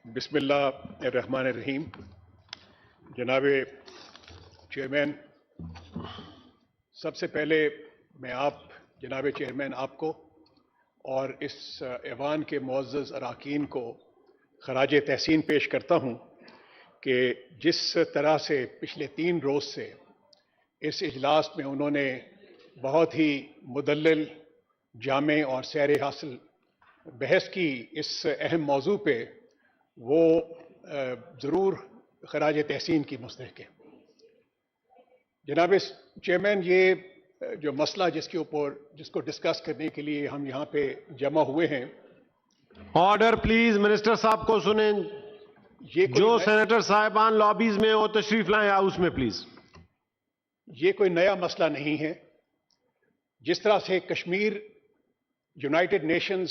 بسم اللہ الرحمن الرحیم. جناب چیئرمین، سب سے پہلے میں جناب چیئرمین آپ کو اور اس ایوان کے معزز اراکین کو خراج تحسین پیش کرتا ہوں کہ جس طرح سے پچھلے 3 روز سے اس اجلاس میں انہوں نے بہت ہی مدلل، جامع اور سیر حاصل بحث کی اس اہم موضوع پہ، وہ ضرور خراج تحسین کی مستحق ہے. جناب چیئرمین، یہ جو مسئلہ جس کو ڈسکس کرنے کے لیے ہم یہاں پہ جمع ہوئے ہیں. آرڈر پلیز، منسٹر صاحب کو سنیں. جو سینیٹر صاحبان لابیز میں ہو تشریف لائیں ہاؤس میں پلیز. یہ کوئی نیا مسئلہ نہیں ہے. جس طرح سے کشمیر یونائٹڈ نیشنز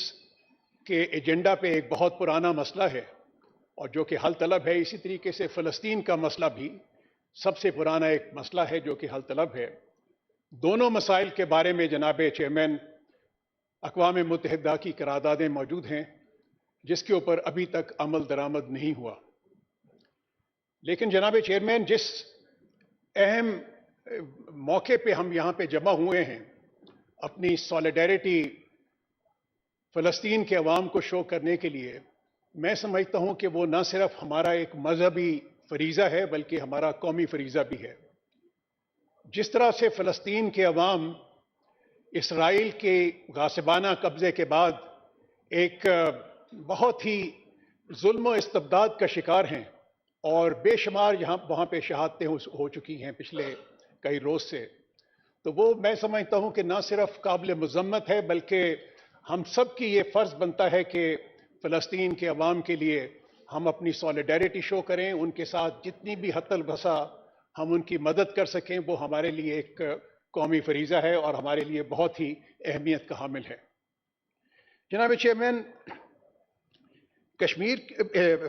کے ایجنڈا پہ ایک بہت پرانا مسئلہ ہے اور جو کہ حل طلب ہے، اسی طریقے سے فلسطین کا مسئلہ بھی سب سے پرانا ایک مسئلہ ہے جو کہ حل طلب ہے. دونوں مسائل کے بارے میں جناب چیئرمین اقوام متحدہ کی قراردادیں موجود ہیں جس کے اوپر ابھی تک عمل درآمد نہیں ہوا. لیکن جناب چیئرمین، جس اہم موقع پہ ہم یہاں پہ جمع ہوئے ہیں، اپنی سالیڈیرٹی فلسطین کے عوام کو شو کرنے کے لیے، میں سمجھتا ہوں کہ وہ نہ صرف ہمارا ایک مذہبی فریضہ ہے بلکہ ہمارا قومی فریضہ بھی ہے. جس طرح سے فلسطین کے عوام اسرائیل کے غاصبانہ قبضے کے بعد ایک بہت ہی ظلم و استبداد کا شکار ہیں اور بے شمار وہاں پہ شہادتیں ہو چکی ہیں پچھلے کئی روز سے، تو وہ میں سمجھتا ہوں کہ نہ صرف قابل مذمت ہے بلکہ ہم سب کی یہ فرض بنتا ہے کہ فلسطین کے عوام کے لیے ہم اپنی سالیڈیرٹی شو کریں، ان کے ساتھ جتنی بھی حد البسا ہم ان کی مدد کر سکیں. وہ ہمارے لیے ایک قومی فریضہ ہے اور ہمارے لیے بہت ہی اہمیت کا حامل ہے. جناب چیئرمین،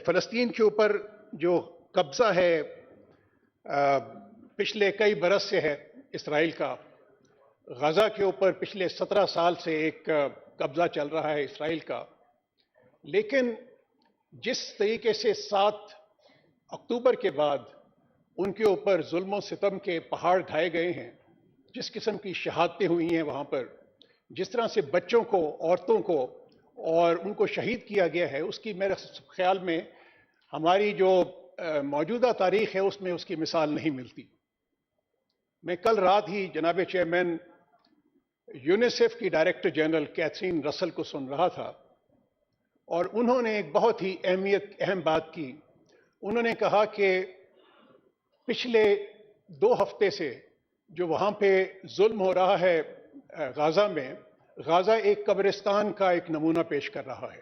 فلسطین کے اوپر جو قبضہ ہے پچھلے کئی برس سے ہے اسرائیل کا. غزہ کے اوپر پچھلے 17 سال سے ایک قبضہ چل رہا ہے اسرائیل کا. لیکن جس طریقے سے 7 اکتوبر کے بعد ان کے اوپر ظلم و ستم کے پہاڑ ڈھائے گئے ہیں، جس قسم کی شہادتیں ہوئی ہیں وہاں پر، جس طرح سے بچوں کو، عورتوں کو اور ان کو شہید کیا گیا ہے، اس کی میرے خیال میں ہماری جو موجودہ تاریخ ہے اس میں اس کی مثال نہیں ملتی. میں کل رات ہی جناب چیئرمین یونیسیف کی ڈائریکٹر جنرل کیتھرین رسل کو سن رہا تھا اور انہوں نے ایک بہت ہی اہم بات کی. انہوں نے کہا کہ پچھلے 2 ہفتے سے جو وہاں پہ ظلم ہو رہا ہے غازہ میں، غازہ ایک قبرستان کا ایک نمونہ پیش کر رہا ہے.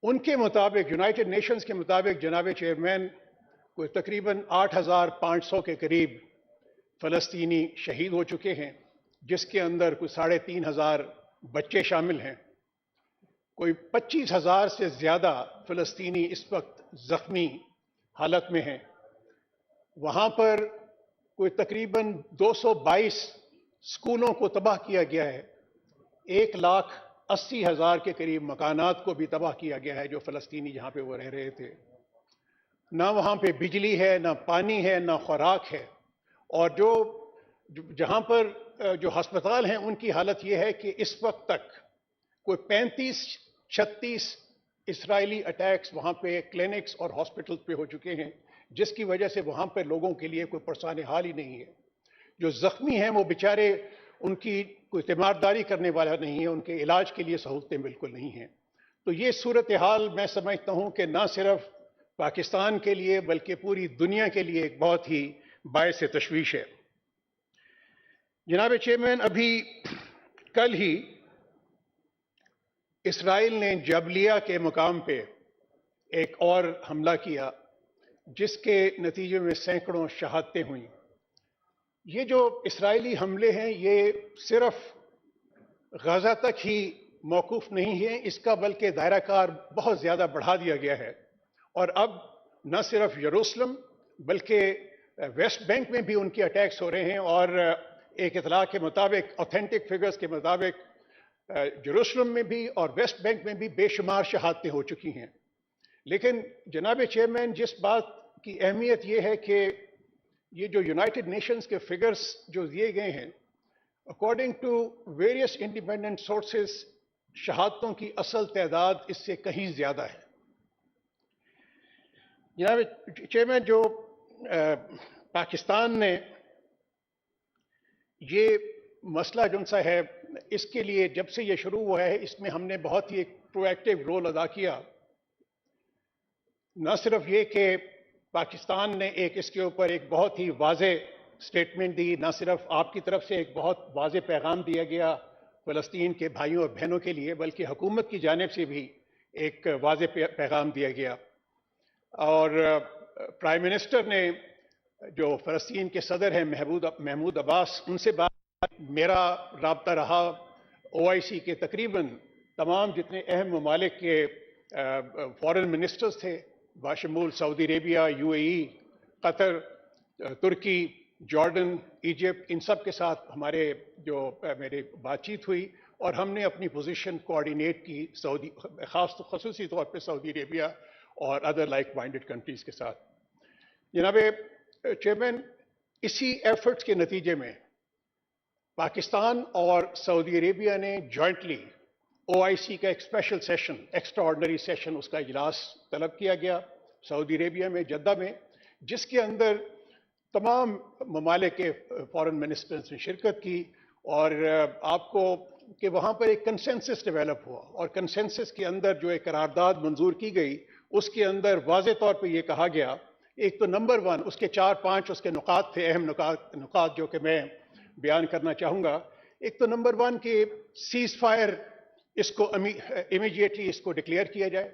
ان کے مطابق، یونائٹڈ نیشنز کے مطابق جناب چیئرمین، کوئی تقریباً 8500 کے قریب فلسطینی شہید ہو چکے ہیں، جس کے اندر کوئی 3500 بچے شامل ہیں. کوئی 25,000 سے زیادہ فلسطینی اس وقت زخمی حالت میں ہیں. وہاں پر کوئی تقریباً 222 سکولوں کو تباہ کیا گیا ہے. 1,80,000 کے قریب مکانات کو بھی تباہ کیا گیا ہے جو فلسطینی جہاں پہ وہ رہ رہے تھے. نہ وہاں پہ بجلی ہے، نہ پانی ہے، نہ خوراک ہے. اور جہاں پر جو ہسپتال ہیں ان کی حالت یہ ہے کہ اس وقت تک کوئی 35-36 اسرائیلی اٹیکس وہاں پہ کلینکس اور ہاسپٹل پہ ہو چکے ہیں، جس کی وجہ سے وہاں پہ لوگوں کے لیے کوئی پرسان حال ہی نہیں ہے. جو زخمی ہیں وہ بیچارے، ان کی کوئی تیمارداری کرنے والا نہیں ہے، ان کے علاج کے لیے سہولتیں بالکل نہیں ہیں. تو یہ صورتحال میں سمجھتا ہوں کہ نہ صرف پاکستان کے لیے بلکہ پوری دنیا کے لیے ایک بہت ہی باعث تشویش ہے. جناب چیئرمین، ابھی کل ہی اسرائیل نے جبلیہ کے مقام پہ ایک اور حملہ کیا جس کے نتیجے میں سینکڑوں شہادتیں ہوئیں. یہ جو اسرائیلی حملے ہیں یہ صرف غزہ تک ہی موقوف نہیں ہے، اس کا بلکہ دائرہ کار بہت زیادہ بڑھا دیا گیا ہے. اور اب نہ صرف یروشلم بلکہ ویسٹ بینک میں بھی ان کے اٹیکس ہو رہے ہیں. اور ایک اطلاع کے مطابق، اوتھینٹک فگرز کے مطابق، یروشلم میں بھی اور ویسٹ بینک میں بھی بے شمار شہادتیں ہو چکی ہیں. لیکن جناب چیئرمین جس بات کی اہمیت یہ ہے کہ یہ جو یونائٹڈ نیشنز کے فگرز جو دیے گئے ہیں according to various independent sources شہادتوں کی اصل تعداد اس سے کہیں زیادہ ہے. جناب چیئرمین جو پاکستان نے یہ مسئلہ جو سا ہے اس کے لیے جب سے یہ شروع ہوا ہے اس میں ہم نے بہت ہی ایک پرو ایکٹیو رول ادا کیا. نہ صرف یہ کہ پاکستان نے ایک اس کے اوپر ایک بہت ہی واضح سٹیٹمنٹ دی, نہ صرف آپ کی طرف سے ایک بہت واضح پیغام دیا گیا فلسطین کے بھائیوں اور بہنوں کے لیے, بلکہ حکومت کی جانب سے بھی ایک واضح پیغام دیا گیا. اور پرائم منسٹر نے جو فلسطین کے صدر ہیں محمود عباس, ان سے میرا رابطہ رہا. OIC کے تقریباً تمام جتنے اہم ممالک کے فارن منسٹرز تھے باشمول سعودی عربیہ, UAE, قطر, ترکی, جارڈن, ایجپٹ, ان سب کے ساتھ میری بات چیت ہوئی اور ہم نے اپنی پوزیشن کوآرڈینیٹ کی خصوصی طور پہ سعودی عربیہ اور ادر لائک مائنڈڈ کنٹریز کے ساتھ. جناب چیئرمین, اسی ایفرٹس کے نتیجے میں پاکستان اور سعودی عربیہ نے جوائنٹلی OIC کا ایک special session, extraordinary session, اس کا اجلاس طلب کیا گیا سعودی عربیہ میں جدہ میں, جس کے اندر تمام ممالک کے فارن منسٹرز نے شرکت کی. اور آپ کو کہ وہاں پر ایک کنسنسس ڈیولپ ہوا اور کنسنسس کے اندر جو ایک قرارداد منظور کی گئی اس کے اندر واضح طور پہ یہ کہا گیا, ایک تو نمبر 1 اس کے 4-5 اس کے نکات تھے, اہم نکات جو کہ میں بیان کرنا چاہوں گا. ایک تو نمبر 1 کہ سیز فائر اس کو امیڈیٹلی اس کو ڈکلیئر کیا جائے.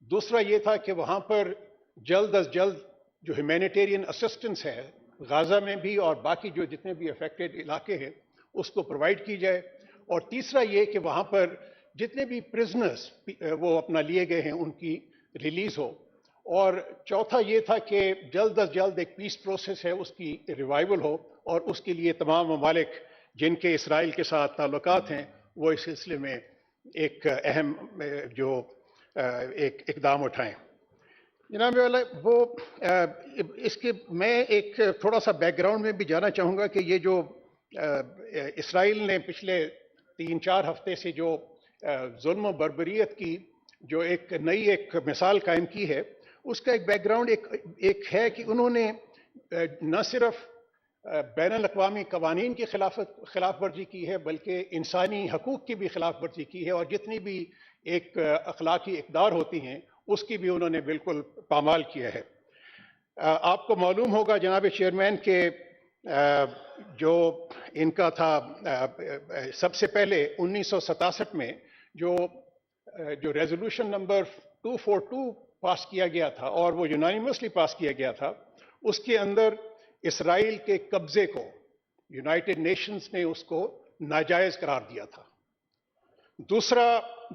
دوسرا یہ تھا کہ وہاں پر جلد از جلد جو ہیومینیٹیرین اسسٹنس ہے غازہ میں بھی اور باقی جو جتنے بھی افیکٹڈ علاقے ہیں اس کو پرووائڈ کی جائے. اور تیسرا یہ کہ وہاں پر جتنے بھی پرزنرز وہ اپنا لیے گئے ہیں ان کی ریلیز ہو. اور چوتھا یہ تھا کہ جلد از جلد ایک پیس پروسیس ہے اس کی ریوائول ہو, اور اس کے لیے تمام ممالک جن کے اسرائیل کے ساتھ تعلقات ہیں وہ اس سلسلے میں ایک اہم ایک اقدام اٹھائیں. جناب وہ اس کے میں ایک تھوڑا سا بیک گراؤنڈ میں بھی جانا چاہوں گا کہ یہ جو اسرائیل نے پچھلے 3-4 ہفتے سے جو ظلم و بربریت کی جو ایک نئی ایک مثال قائم کی ہے, اس کا ایک بیک گراؤنڈ ایک ہے کہ انہوں نے نہ صرف بین الاقوامی قوانین کی خلاف ورزی کی ہے بلکہ انسانی حقوق کی بھی خلاف ورزی کی ہے, اور جتنی بھی ایک اخلاقی اقدار ہوتی ہیں اس کی بھی انہوں نے بالکل پامال کیا ہے. آپ کو معلوم ہوگا جناب چیئرمین کہ جو ان کا تھا سب سے پہلے 1967 میں جو ریزولوشن نمبر 242 پاس کیا گیا تھا اور وہ یونانیمسلی پاس کیا گیا تھا, اس کے اندر اسرائیل کے قبضے کو یونائٹڈ نیشنز نے اس کو ناجائز قرار دیا تھا. دوسرا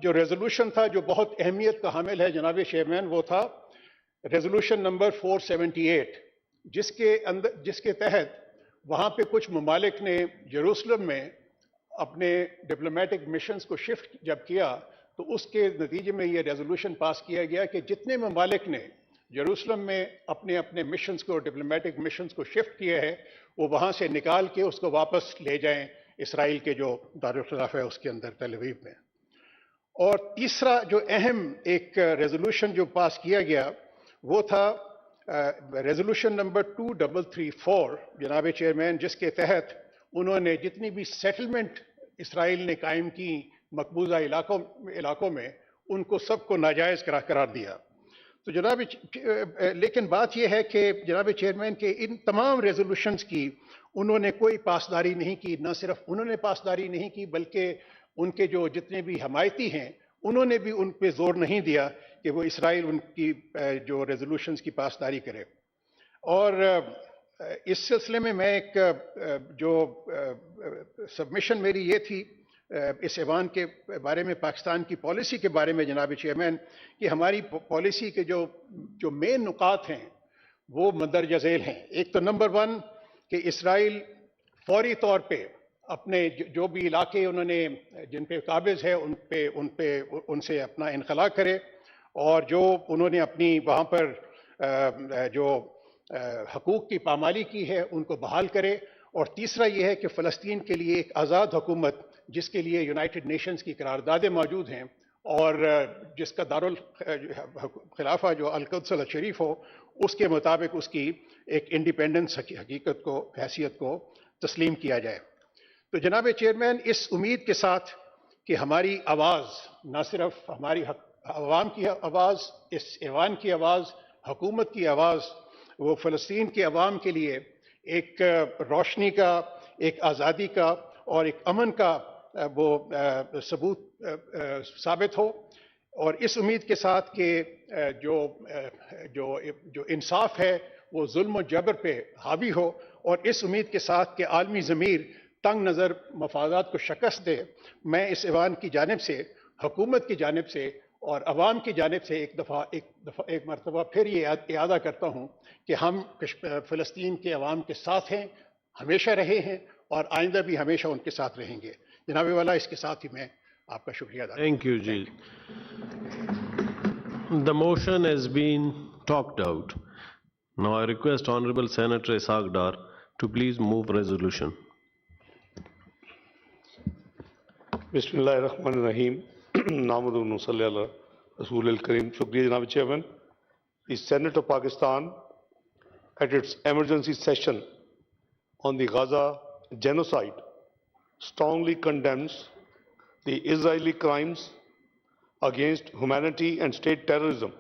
جو ریزولوشن تھا جو بہت اہمیت کا حامل ہے جناب چیئرمین, وہ تھا ریزولوشن نمبر 478 جس کے تحت وہاں پہ کچھ ممالک نے یروشلم میں اپنے ڈپلومیٹک مشنز کو شفٹ جب کیا تو اس کے نتیجے میں یہ ریزولوشن پاس کیا گیا کہ جتنے ممالک نے یروشلم میں اپنے اپنے مشنز کو ڈپلومیٹک مشنز کو شفٹ کیا ہے وہ وہاں سے نکال کے اس کو واپس لے جائیں اسرائیل کے جو دارالخلافہ ہے اس کے اندر تل ابیب میں. اور تیسرا جو اہم ایک ریزولوشن جو پاس کیا گیا وہ تھا ریزولوشن نمبر 2334 جناب چیئرمین, جس کے تحت انہوں نے جتنی بھی سیٹلمنٹ اسرائیل نے قائم کی مقبوضہ علاقوں میں ان کو سب کو ناجائز قرار دیا. تو جناب لیکن بات یہ ہے کہ جناب چیئرمین کہ ان تمام ریزولوشنز کی انہوں نے کوئی پاسداری نہیں کی. نہ صرف انہوں نے پاسداری نہیں کی بلکہ ان کے جو جتنے بھی حمایتی ہیں انہوں نے بھی ان پہ زور نہیں دیا کہ وہ اسرائیل ان کی جو ریزولوشنز کی پاسداری کرے. اور اس سلسلے میں ایک جو سبمیشن میری یہ تھی اس ایوان کے بارے میں, پاکستان کی پالیسی کے بارے میں جناب چیئرمین, کہ ہماری پالیسی کے جو مین نکات ہیں وہ مندرجہ ذیل ہیں. ایک تو نمبر 1 کہ اسرائیل فوری طور پہ اپنے جو بھی علاقے انہوں نے جن پہ قابض ہے ان سے اپنا انخلا کرے, اور جو انہوں نے اپنی وہاں پر جو حقوق کی پامالی کی ہے ان کو بحال کرے. اور تیسرا یہ ہے کہ فلسطین کے لیے ایک آزاد حکومت جس کے لیے یونائٹڈ نیشنز کی قراردادیں موجود ہیں اور جس کا دارالخلافہ جو القدس الشریف ہو, اس کے مطابق اس کی ایک انڈیپینڈنس حقیقت کو, حیثیت کو تسلیم کیا جائے. تو جناب چیئرمین, اس امید کے ساتھ کہ ہماری آواز نہ صرف ہماری عوام کی آواز, اس ایوان کی آواز, حکومت کی آواز, وہ فلسطین کے عوام کے لیے ایک روشنی کا, ایک آزادی کا اور ایک امن کا وہ ثبوت ثابت ہو. اور اس امید کے ساتھ کہ جو انصاف ہے وہ ظلم و جبر پہ حاوی ہو, اور اس امید کے ساتھ کہ عالمی ضمیر تنگ نظر مفادات کو شکست دے, میں اس ایوان کی جانب سے, حکومت کی جانب سے اور عوام کی جانب سے ایک مرتبہ پھر یہ اعادہ کرتا ہوں کہ ہم فلسطین کے عوام کے ساتھ ہیں, ہمیشہ رہے ہیں اور آئندہ بھی ہمیشہ ان کے ساتھ رہیں گے. جناب والا, اس کے ساتھ ہی میں آپ کا شکریہ ادا کرتا ہوں. Thank you, Ji. The motion has been talked out. Now I request Honorable Senator Ishaq Dar to please move resolution. Bismillah ar-Rahman ar-Rahim. Nahmaduhu wa nusalli ala Rasool al-Kareem. Shukriya Janab Chairman. The Senate of Pakistan, at its emergency session on the Gaza genocide, strongly condemns the Israeli crimes against humanity and state terrorism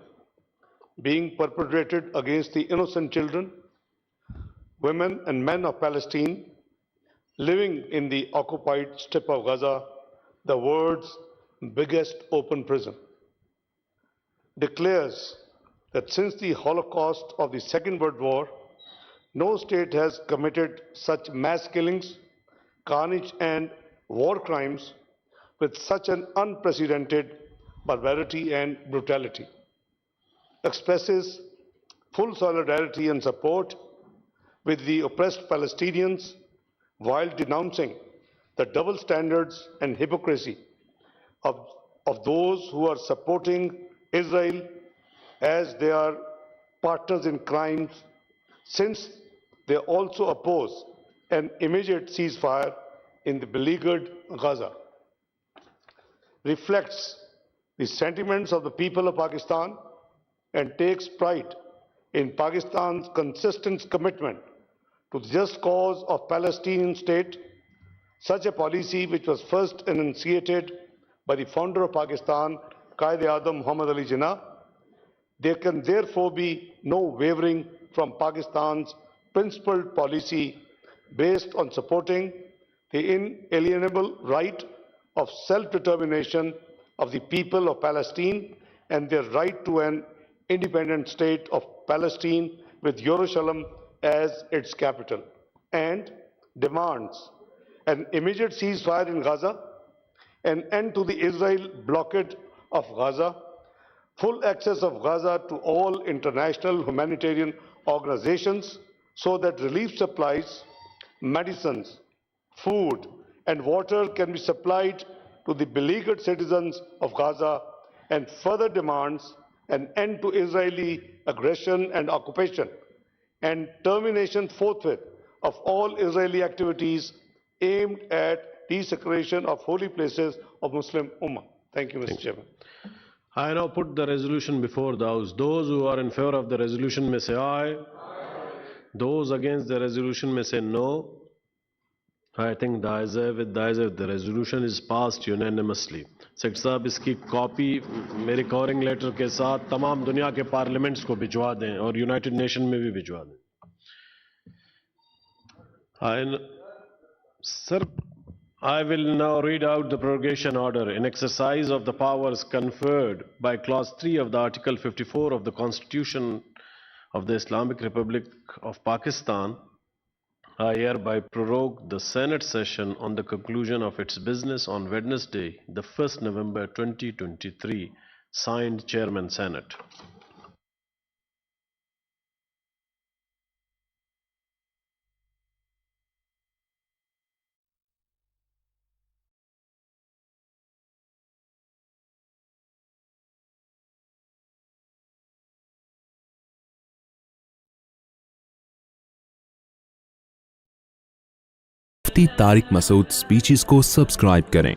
being perpetrated against the innocent children, women and men of Palestine living in the occupied strip of Gaza, the world's biggest open prison. Declares that since the Holocaust of the Second World War, no state has committed such mass killings, carnage and war crimes with such an unprecedented barbarity and brutality. Expresses full solidarity and support with the oppressed Palestinians while denouncing the double standards and hypocrisy of those who are supporting Israel as they are partners in crimes, since they also oppose an immediate ceasefire in the beleaguered Gaza. Reflects the sentiments of the people of Pakistan and takes pride in Pakistan's consistent commitment to the just cause of Palestinian state, such a policy which was first enunciated by the founder of Pakistan, Quaid-e-Azam Muhammad Ali Jinnah. There can therefore be no wavering from Pakistan's principled policy based on supporting the inalienable right of self-determination of the people of Palestine and their right to an independent state of Palestine with Jerusalem as its capital, and demands an immediate ceasefire in Gaza, an end to the Israel blockade of Gaza, full access of Gaza to all international humanitarian organizations so that relief supplies, medicines, food and water can be supplied to the beleaguered citizens of Gaza, and further demands an end to Israeli aggression and occupation and termination forthwith of all Israeli activities aimed at desecration of holy places of Muslim Ummah. Thank you, Mr. Chairman. I now put the resolution before the House. Those who are in favor of the resolution may say aye. Aye. Those against the resolution may say no. I think the resolution is passed unanimously. Sector صاحب اس کی copy میری covering letter کے ساتھ تمام دنیا کے parliaments کو بھجوا دیں اور یونائٹڈ نیشن میں بھی بھجوا دیں. Sir, I will now read out the prorogation order. In exercise of the powers conferred by Clause 3 of the Article 54 of the Constitution of the Islamic Republic of Pakistan, I hereby prorogue the Senate session on the conclusion of its business on Wednesday, the 1st November 2023. Signed, Chairman, Senate. Mufti Tariq Masood speeches کو subscribe کریں۔